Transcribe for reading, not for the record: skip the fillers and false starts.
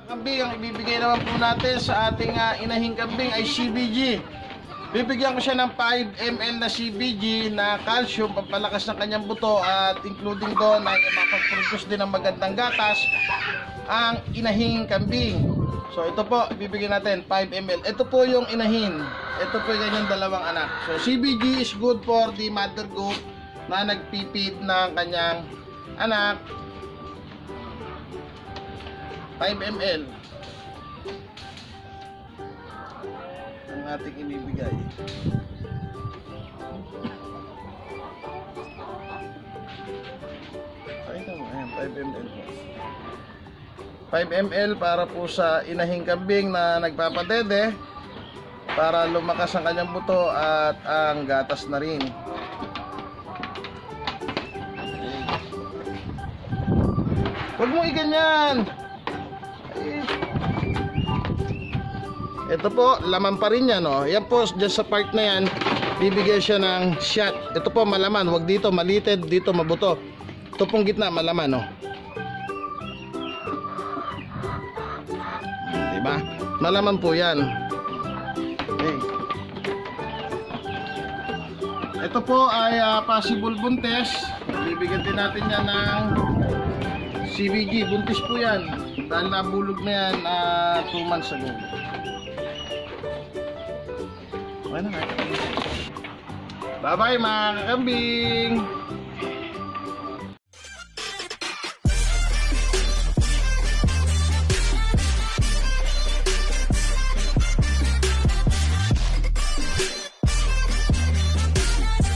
Kambing, ang ibibigay naman po natin sa ating inahing kambing ay CBG. Bibigyan ko siya ng 5 ml na CBG na calcium, pampalakas ng kanyang buto, at including doon ay makapag-produce din ng magandang gatas ang inahing kambing. So ito po, ibibigay natin 5 ml. Ito po yung inahin. Ito po yung kanyang dalawang anak. So CBG is good for the mother goat na nagpipid ng kanyang anak. 5 ml ang ating ibibigay. Ayan, 5 ml po. 5 ml para po sa inahing kambing na nagpapadede, para lumakas ang kanyang buto at ang gatas na rin. Huwag mo iganyan. Ito po, laman pa rin yan, oh. Yan po, dyan sa part na yan, bibigyan siya ng shot. Ito po, malaman. Huwag dito, malited. Dito, mabuto. Ito pong gitna, malaman, oh. Diba? Malaman po yan. Okay. Ito po ay possible buntis. Bibigyan din natin yan ng CBG. Buntis po yan. Dahil nabulog na yan 2 months ago. Bye-bye mga kakambing!